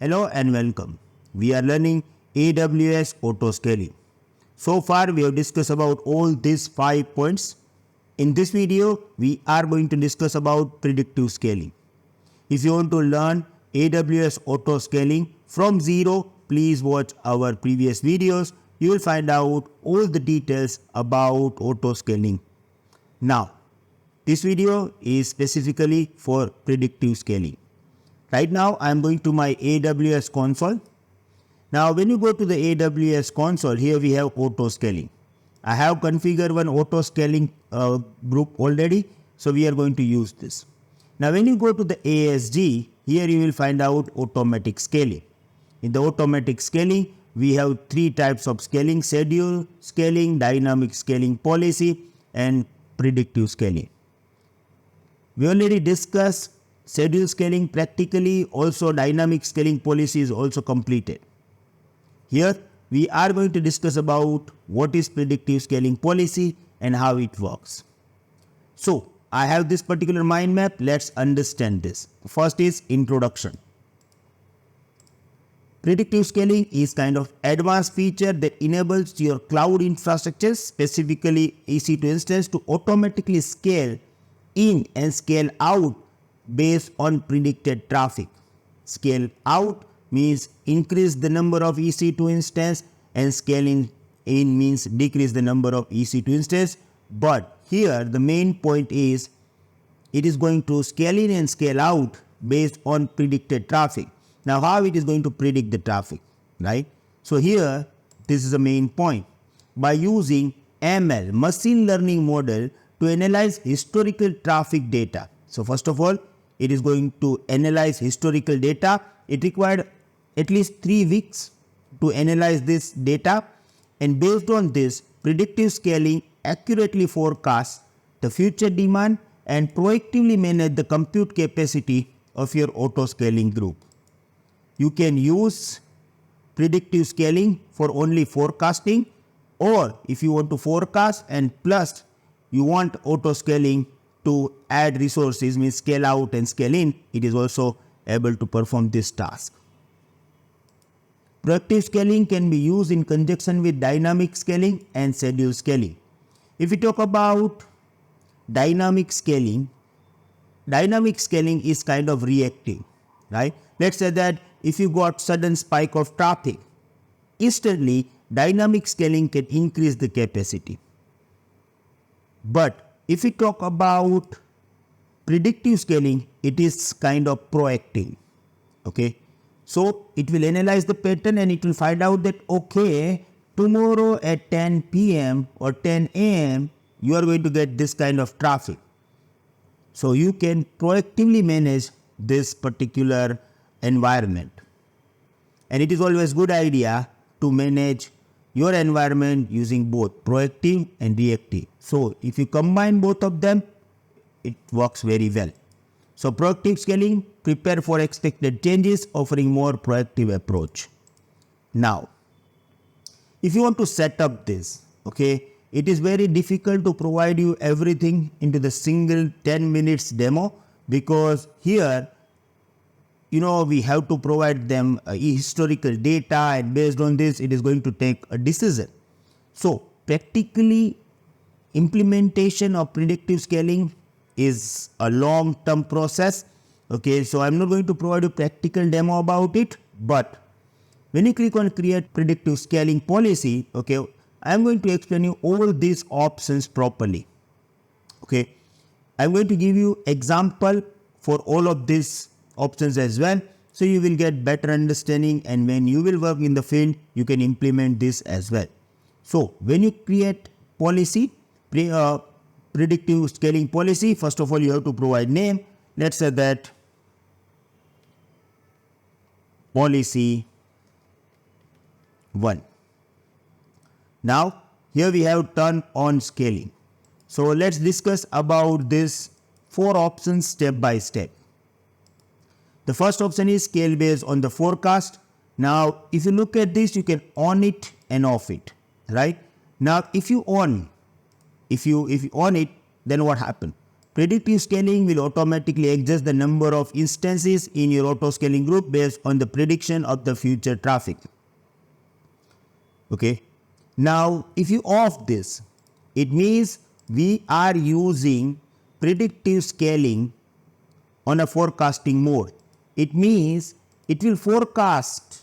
Hello and welcome. We are learning AWS Auto Scaling. So far we have discussed about all these 5 points. In this video, we are going to discuss about predictive scaling. If you want to learn AWS Auto Scaling from zero, please watch our previous videos. You will find out all the details about auto scaling. Now, this video is specifically for predictive scaling. Right now, I am going to my AWS console. Now, when you go to the AWS console, here we have auto scaling. I have configured one auto scaling group already, so we are going to use this. Now, when you go to the ASG, here you will find out automatic scaling. In the automatic scaling, we have 3 types of scaling: schedule scaling, dynamic scaling policy, and predictive scaling. We already discussed schedule scaling practically, also dynamic scaling policy is also completed. Here we are going to discuss about what is predictive scaling policy and how it works. So I have this particular mind map. Let's understand this. First is introduction. Predictive scaling is kind of advanced feature that enables your cloud infrastructure, specifically EC2 instance, to automatically scale in and scale out based on predicted traffic. Scale out means increase the number of EC2 instance, and scale in means decrease the number of EC2 instance. But here the main point is it is going to scale in and scale out based on predicted traffic. Now, how it is going to predict the traffic, right? So here this is the main point. By using ML, machine learning model, to analyze historical traffic data. So first of all, it is going to analyze historical data. It required at least 3 weeks to analyze this data, and based on this, predictive scaling accurately forecasts the future demand and proactively manage the compute capacity of your auto scaling group. You can use predictive scaling for only forecasting, or if you want to forecast and plus you want auto scaling to add resources, means scale out and scale in, it is also able to perform this task. Proactive scaling can be used in conjunction with dynamic scaling and schedule scaling. If we talk about dynamic scaling is kind of reactive, right? Let's say that if you got sudden spike of traffic, instantly dynamic scaling can increase the capacity. But if we talk about predictive scaling, it is kind of proactive. Okay, so it will analyze the pattern and it will find out that okay, tomorrow at 10 p.m. or 10 a.m. you are going to get this kind of traffic. So you can proactively manage this particular environment. And it is always good idea to manage your environment using both proactive and reactive. So if you combine both of them, it works very well. So proactive scaling, prepare for expected changes, offering more proactive approach. Now, if you want to set up this, okay, it is very difficult to provide you everything into the single 10 minutes demo, because here we have to provide them historical data, and based on this it is going to take a decision. So practically implementation of predictive scaling is a long-term process. Okay, so I'm not going to provide a practical demo about it, but when you click on create predictive scaling policy, okay, I'm going to explain you all these options properly. Okay, I'm going to give you example for all of these options as well, so you will get better understanding, and when you will work in the field you can implement this as well. So when you create policy, predictive scaling policy, first of all you have to provide name. Let's say that policy 1. Now here we have turn on scaling. So let's discuss about this 4 options step by step. The first option is scale based on the forecast. Now, if you look at this, you can on it and off it, right? Now, if you on it, then what happens? Predictive scaling will automatically adjust the number of instances in your auto scaling group based on the prediction of the future traffic. Okay. Now, if you off this, it means we are using predictive scaling on a forecasting mode. It means it will forecast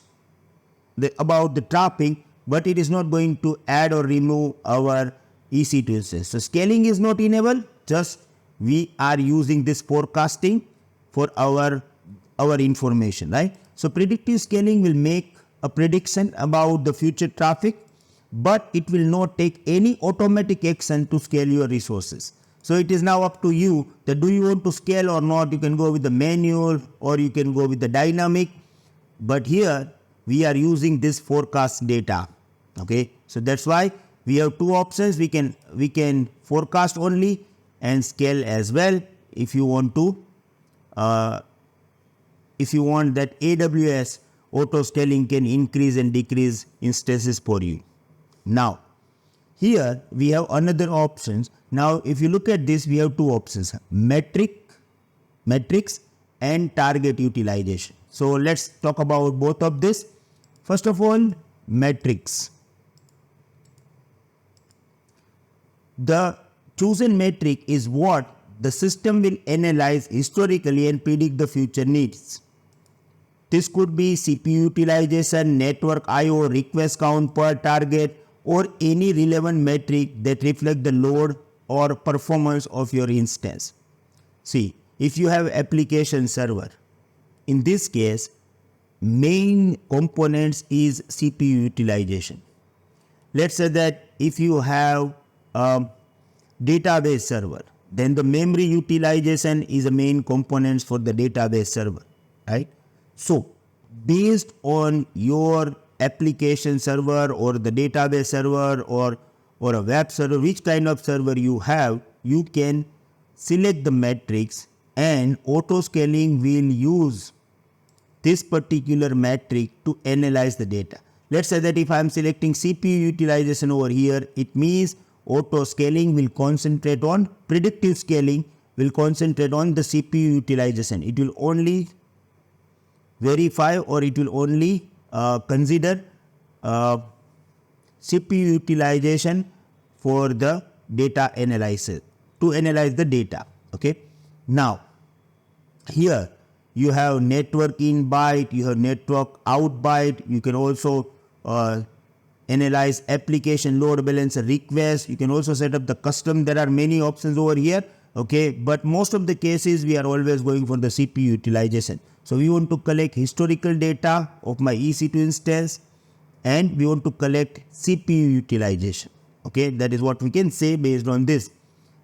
about the traffic, but it is not going to add or remove our EC2 instance. So scaling is not enabled, just we are using this forecasting for our information, right? So predictive scaling will make a prediction about the future traffic, but it will not take any automatic action to scale your resources. So it is now up to you that do you want to scale or not. You can go with the manual or you can go with the dynamic. But here we are using this forecast data. Okay, so that's why we have two options. We can forecast only and scale as well if you want to. If you want that AWS Auto Scaling can increase and decrease instances for you. Now, here we have another options. Now, if you look at this, we have two options: metrics and target utilization. So let's talk about both of this. First of all, metrics. The chosen metric is what the system will analyze historically and predict the future needs. This could be CPU utilization, network I/O, request count per target, or any relevant metric that reflect the load or performance of your instance. See, if you have application server, in this case, main components is CPU utilization. Let's say that if you have a database server, then the memory utilization is the main components for the database server, right? So, based on your application server or the database server or a web server, which kind of server you have, you can select the metrics and auto scaling will use this particular metric to analyze the data. Let's say that if I am selecting CPU utilization over here, it means auto scaling will concentrate on, predictive scaling will concentrate on the CPU utilization. It will only verify or it will only consider CPU utilization for the data analysis, to analyze the data. Okay. Now, here you have network in byte, you have network out byte. You can also analyze application load balancer request. You can also set up the custom. There are many options over here. Okay, but most of the cases we are always going for the CPU utilization. So we want to collect historical data of my EC2 instance and we want to collect CPU utilization. Okay, that is what we can say based on this.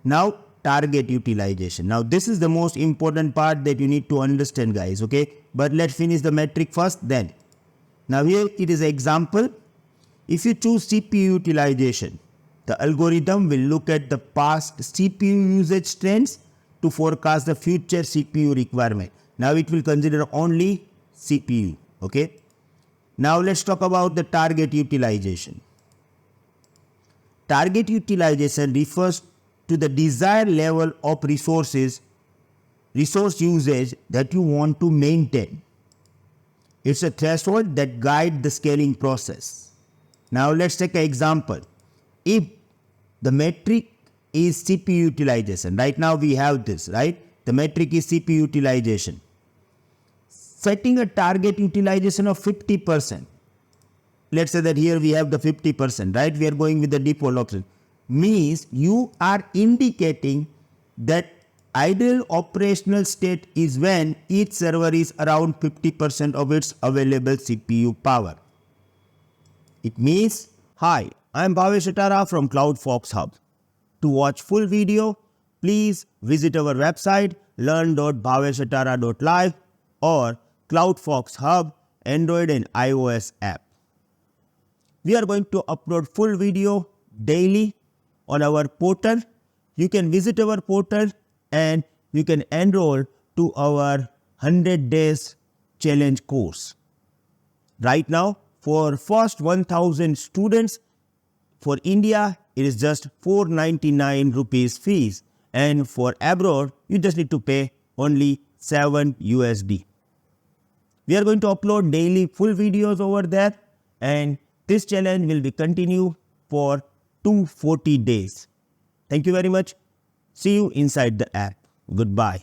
Now, target utilization. Now, this is the most important part that you need to understand, guys. Okay, but let's finish the metric first then. Now, here it is an example. If you choose CPU utilization, the algorithm will look at the past CPU usage trends to forecast the future CPU requirement. Now it will consider only CPU. Okay. Now let's talk about the target utilization. Target utilization refers to the desired level of resource usage that you want to maintain. It's a threshold that guides the scaling process. Now let's take an example. If the metric is CPU utilization, right now we have this, right? The metric is CPU utilization. Setting a target utilization of 50%. Let's say that here we have the 50%, right? We are going with the default option. Means you are indicating that ideal operational state is when each server is around 50% of its available CPU power. It means, hi, I am Bhavesh Atara from CloudFolks HUB. To watch full video, please visit our website learn.bhaveshatara.live or CloudFolks HUB Android and iOS app. We are going to upload full video daily on our portal. You can visit our portal and you can enroll to our 100 days challenge course. Right now, for first 1000 students, for India, it is just 499 rupees fees. and for abroad, you just need to pay only 7 USD. We are going to upload daily full videos over there, and this challenge will be continue for 240 days. Thank you very much. See you inside the app. Goodbye.